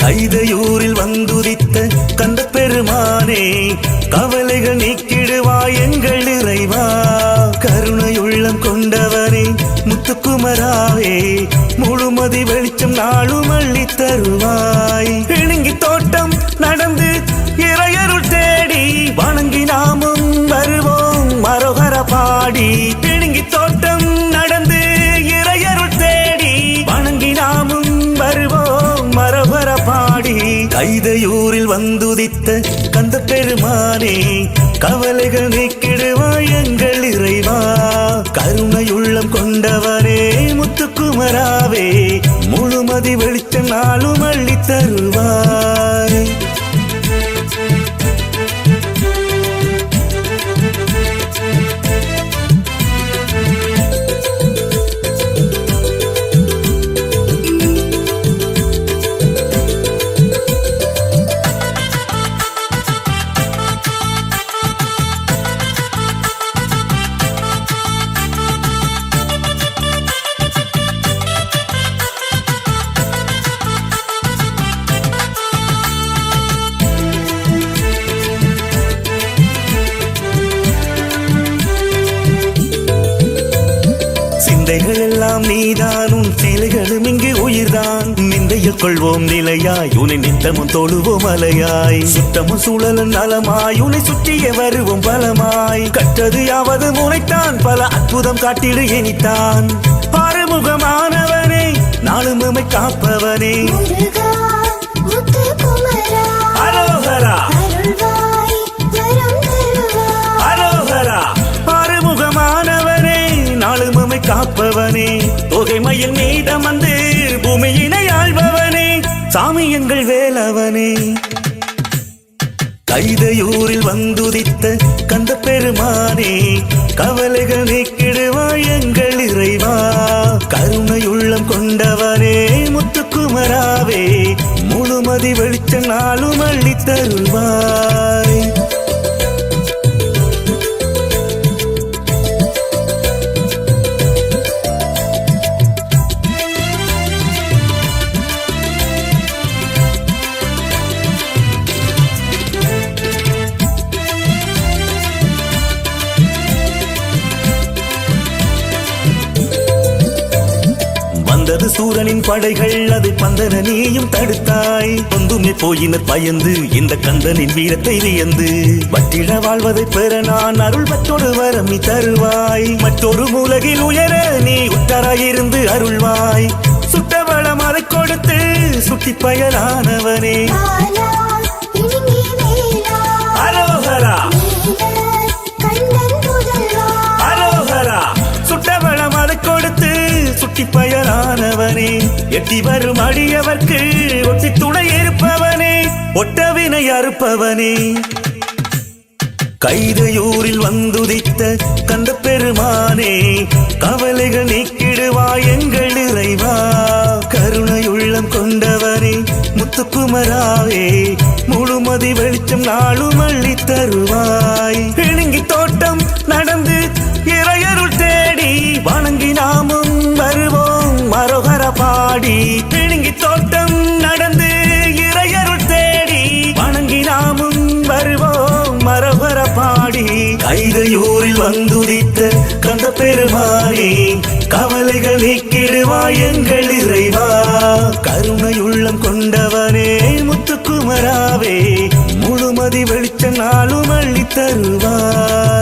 கைதையூரில் வந்துதித்த கந்த பெருமானே, கவலைகள் நீக்கிடுவாய் எங்கள் இறைவா. கருணையுள்ளம் கொண்டவரே முத்துக்குமராவே, முழுமதி வெளிச்சம் நாளும் அள்ளி தருவாய். இணுங்கி தோட்டம் நடந்து இறையருள் தேடி வணங்கி நாமும் வருவோம் மரோகர பாடி. இணுங்கி தோட்டம் நடந்து இறையருள் தேடி வணங்கி நாமும் வருவோம் மரோகர பாடி. கைதையூரில் வந்துதித்த கந்த பெருமானே, கவலைகள் நீக்கிடுவாய் எங்கள் இறைவா. கருணையுள்ளம் கொண்டவரே முத்துக்குமராவே, முழுமதி வெளிச்சம் நாளும் அள்ளி தருவாய். சிந்தைகள் எல்லாம் நீதான், உன் செயல்களும் இங்கு உயிர்தான். நிந்தையில் கொள்வோம் நிலையாய், உன்னை நித்தமும் தொழுவோம் அலையாய். சுத்தமும் சூழலும் நலமாய், உன்னை சுற்றிய வருவோம் பலமாய். கற்றது யாவது முனைத்தான், பல அற்புதம் காட்டிடு இனித்தான். ஆறுமுகமானவனே, நாளும் நம்மை காப்பவனே, அரோகரா அரோகரா. ஆறுமுகமானவனே, நாளும் நம்மை காப்பவனே, தொகைமையில் மீதம் வந்து பூமியினை ஆள்பவனே, சாமி எங்கள் வேலவனே. கைதையூரில் வந்துதித்த கந்த பெருமானே, கவலைகள் நீக்கிடுவாய் எங்கள் இறைவா. கருணையுள்ளம் கொண்டவனே முத்துக்குமராவே, முழுமதி வெளிச்சம் நாளும் அள்ளி தருவாய். வந்தது சூரனின் படைகள், அது பந்தன நீயும் தடுத்தாய். பொந்துமே போயினர் பயந்து இந்த கந்தனின் வீரத்தை வியந்து, வற்றிட வாழ்வதை பெற நான் அருள் பற்றோடு வரம் நீ தருவாய். மற்றொரு மூலகில் உயர நீ உத்தராயிருந்து அருள்வாய். சுட்டவளம் அதை கொடுத்து சுட்டி பயனானவனே, அரோகரா அரோகரா. சுட்டவளம் அதை கொடுத்து சுட்டி பயனானவனே, எட்டி வரும் அடியவர்க்கு ஒட்டி துணை இருப்பவனே, ஒட்டவினை அறுப்பவனே. கைதையூரில் வந்துதித்த கந்த பெருமானே, கவலைகள் நீக்கிடுவாய் எங்கள் இறைவா. கருணையுள்ளம் கொண்டவரே முத்துக்குமராவே, முழுமதி வெளிச்சம் நாளும் அள்ளி தருவாய். இணுங்கி தோட்டம் நடந்து இறையருள் தேடி வணங்கி நாமும் வருவோம் மரோகர பாடி. இணுங்கி தோட்டம் நடந்து இறையருள் தேடி வணங்கி நாமும் வருவோம் மரோகர பாடி. கைதையூரில் வந்துதித்த கந்த பெருமானே, கவலைகள் நீக்கிடுவாய் எங்கள் இறைவா. கருணையுள்ளம் கொண்டவனே முத்துக்குமராவே, முழுமதி வெளிச்சம் நாளும் அள்ளி தருவாய்.